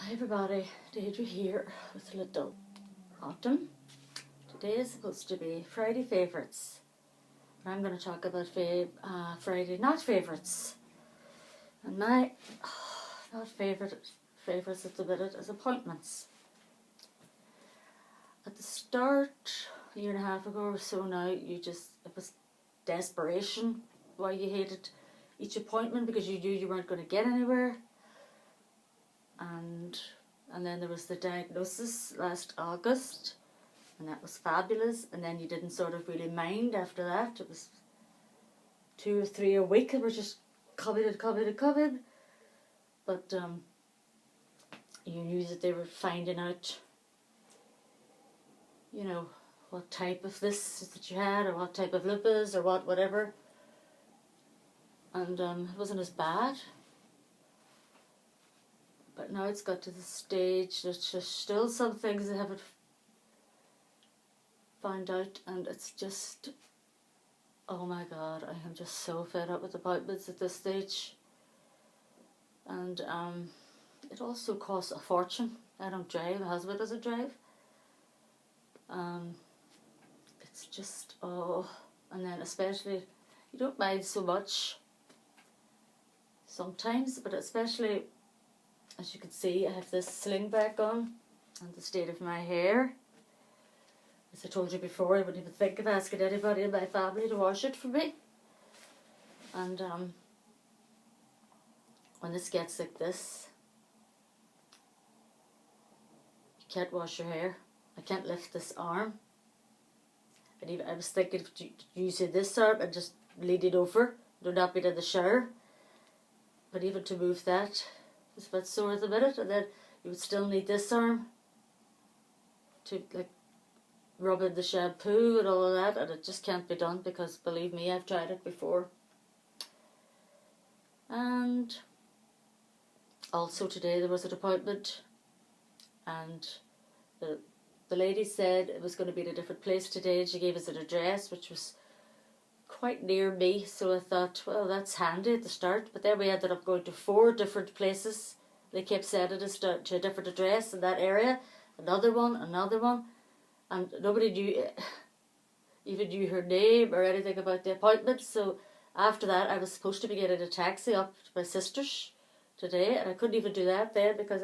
Hi everybody, Deirdre here with a little autumn. Today is supposed to be Friday favourites. I'm going to talk about Friday not favourites. And my not favourites at the minute is appointments. At the start, a year and a half ago or so now, it was desperation why you hated each appointment because you knew you weren't going to get anywhere. And then there was the diagnosis last August, and that was fabulous. And then you didn't sort of really mind after that. It was 2 or 3 a week that were just COVID. But you knew that they were finding out, you know, what type of this that you had, or what type of lupus, or whatever. And it wasn't as bad. But now it's got to the stage that there's still some things I haven't found out, and it's just, oh my God, I am just so fed up with appointments at this stage. And it also costs a fortune. I don't drive, my husband doesn't drive. It's just, and then especially, you don't mind so much sometimes, but especially, as you can see, I have this sling back on, and the state of my hair. As I told you before, I wouldn't even think of asking anybody in my family to wash it for me. And when this gets like this, you can't wash your hair. I can't lift this arm. And even I was thinking of using this arm and just lean it over, do not be in the shower. But even to move that, it's a bit sore at the minute, and then you would still need this arm to like rub in the shampoo and all of that, and it just can't be done because believe me, I've tried it before. And also today there was an appointment, and the lady said it was going to be in a different place today, and she gave us an address which was quite near me, so I thought, well, that's handy at the start. But then we ended up going to 4 different places. They kept sending us to a different address in that area, another one, and nobody even knew her name or anything about the appointment. So after that, I was supposed to be getting a taxi up to my sister's today, and I couldn't even do that then because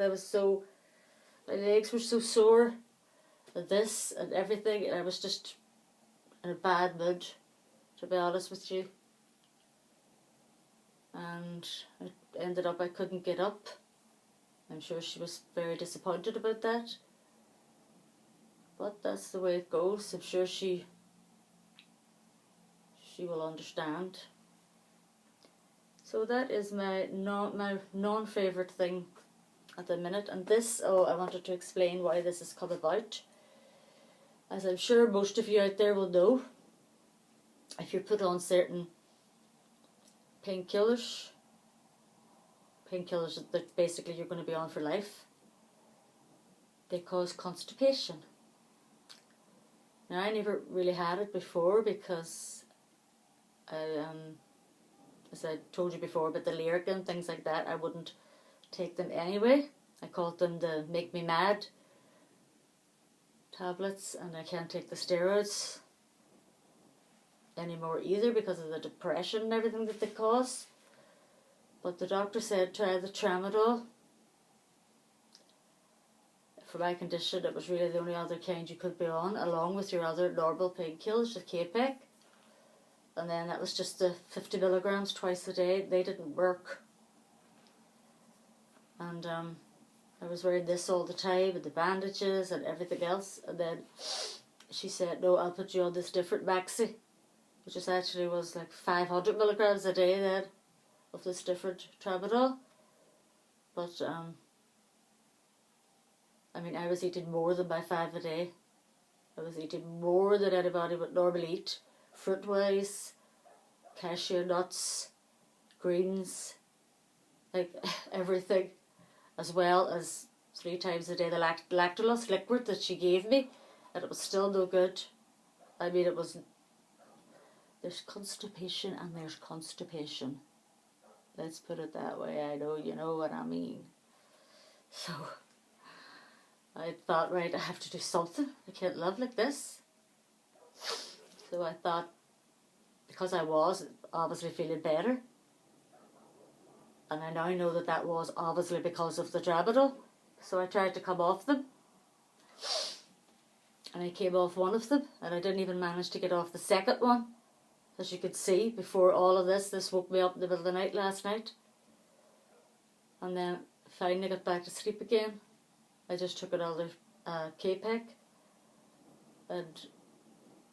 my legs were so sore, and this and everything, and I was just in a bad mood, to be honest with you. And it ended up I couldn't get up. I'm sure she was very disappointed about that. But that's the way it goes. I'm sure she will understand. So that is my non-favourite thing at the minute. And this, I wanted to explain why this has come about. As I'm sure most of you out there will know, if you're put on certain painkillers that basically you're going to be on for life, they cause constipation. Now, I never really had it before because as I told you before about the Lyrica and things like that, I wouldn't take them anyway. I called them the make me mad tablets, and I can't take the steroids anymore either because of the depression and everything that they cause. But the doctor said try the tramadol. For my condition, it was really the only other kind you could be on, along with your other normal painkillers, the Capek. And then that was just the 50 milligrams twice a day. They didn't work. And I was wearing this all the time, with the bandages and everything else. And then she said, no, I'll put you on this different Maxi, which is actually was like 500 milligrams a day then, of this different tramadol. But I mean, I was eating more than my 5 a day. I was eating more than anybody would normally eat, fruit-wise, cashew nuts, greens, like everything, as well as 3 times a day the lactulose liquid that she gave me, and it was still no good. I mean, there's constipation and there's constipation. Let's put it that way. I know you know what I mean. So I thought, right, I have to do something. I can't live like this. So I thought, because I was obviously feeling better, and I now know that that was obviously because of the Tramadol, so I tried to come off them. And I came off one of them, and I didn't even manage to get off the second one. As you could see, before all of this woke me up in the middle of the night last night. And then finally got back to sleep again. I just took another Capek, and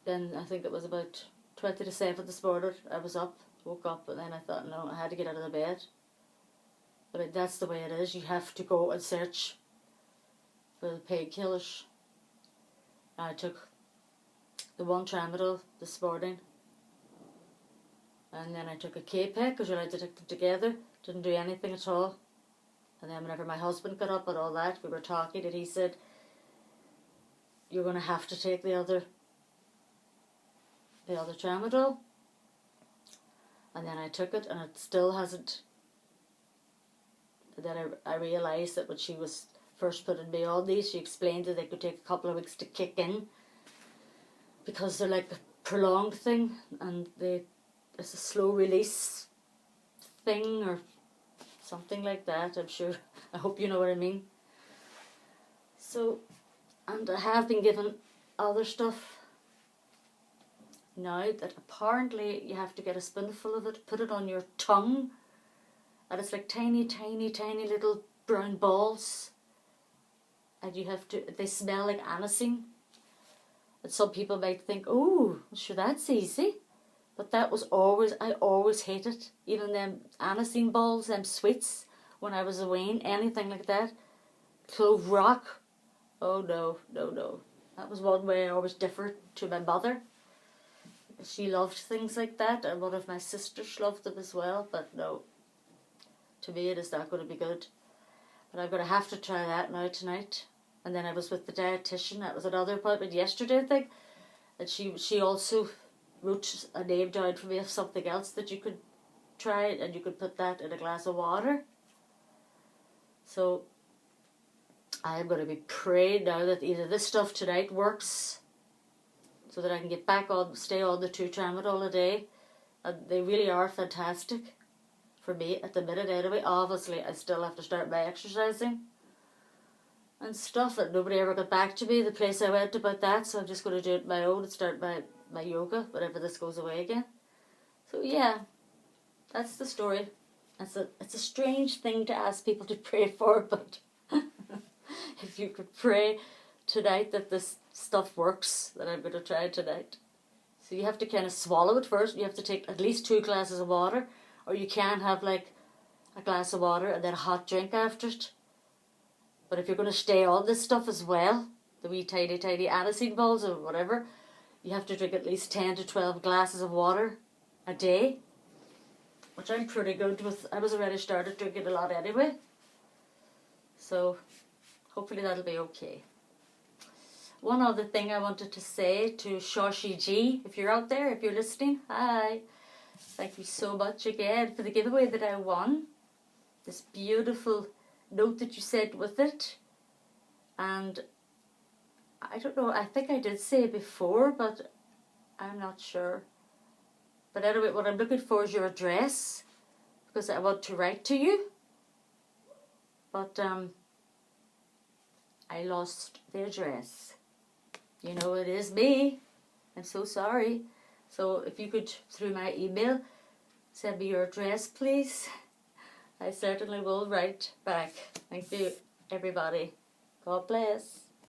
then I think it was about 20 to 7 this morning, I was up, woke up, and then I thought, no, I had to get out of the bed. I mean, that's the way it is. You have to go and search for the painkillers. I took the one Tramadol this morning, and then I took a Capek because you're allowed to take them together. Didn't do anything at all. And then whenever my husband got up and all that, we were talking, and he said, you're going to have to take the other Tramadol. And then I took it, and it still hasn't. And then I realised that when she was first putting me on these, she explained that they could take a couple of weeks to kick in because they're like a prolonged thing, and it's a slow release thing or something like that, I'm sure. I hope you know what I mean. So, and I have been given other stuff now that apparently you have to get a spoonful of it, put it on your tongue, and it's like tiny, tiny, tiny little brown balls, and you have to, they smell like anisine. And some people might think, oh, sure, that's easy. But that was always, I always hated, even them anisine balls, them sweets, when I was away, anything like that. Clove rock, oh no, no, no. That was one way I always differed to my mother. She loved things like that, and one of my sisters loved them as well, but no. To me it is not going to be good. But I'm going to have to try that now tonight. And then I was with the dietitian, that was another appointment yesterday, I think. And she also wrote a name down for me of something else that you could try, and you could put that in a glass of water. So I am going to be praying now that either this stuff tonight works, so that I can get back on, stay on the 2 Tramadol a day. And they really are fantastic for me at the minute anyway. Obviously I still have to start my exercising and stuff, and nobody ever got back to me, the place I went, about that, so I'm just going to do it my own and start my yoga whenever this goes away again. So yeah, that's the story. It's a strange thing to ask people to pray for, but if you could pray tonight that this stuff works, that I'm going to try tonight. So you have to kind of swallow it first. You have to take at least 2 glasses of water, or you can have like a glass of water and then a hot drink after it. But if you're going to stay on this stuff as well, the wee tiny, tiny anisine balls or whatever, you have to drink at least 10 to 12 glasses of water a day, which I'm pretty good with. I was already started drinking a lot anyway. So hopefully that'll be okay. One other thing I wanted to say to Shoshi G, if you're out there, if you're listening, hi. Thank you so much again for the giveaway that I won. This beautiful note that you sent with it. And I don't know, I think I did say it before, but I'm not sure. But anyway, what I'm looking for is your address, because I want to write to you. But I lost the address. You know, it is me. I'm so sorry. So if you could, through my email, send me your address, please. I certainly will write back. Thank you, everybody. God bless.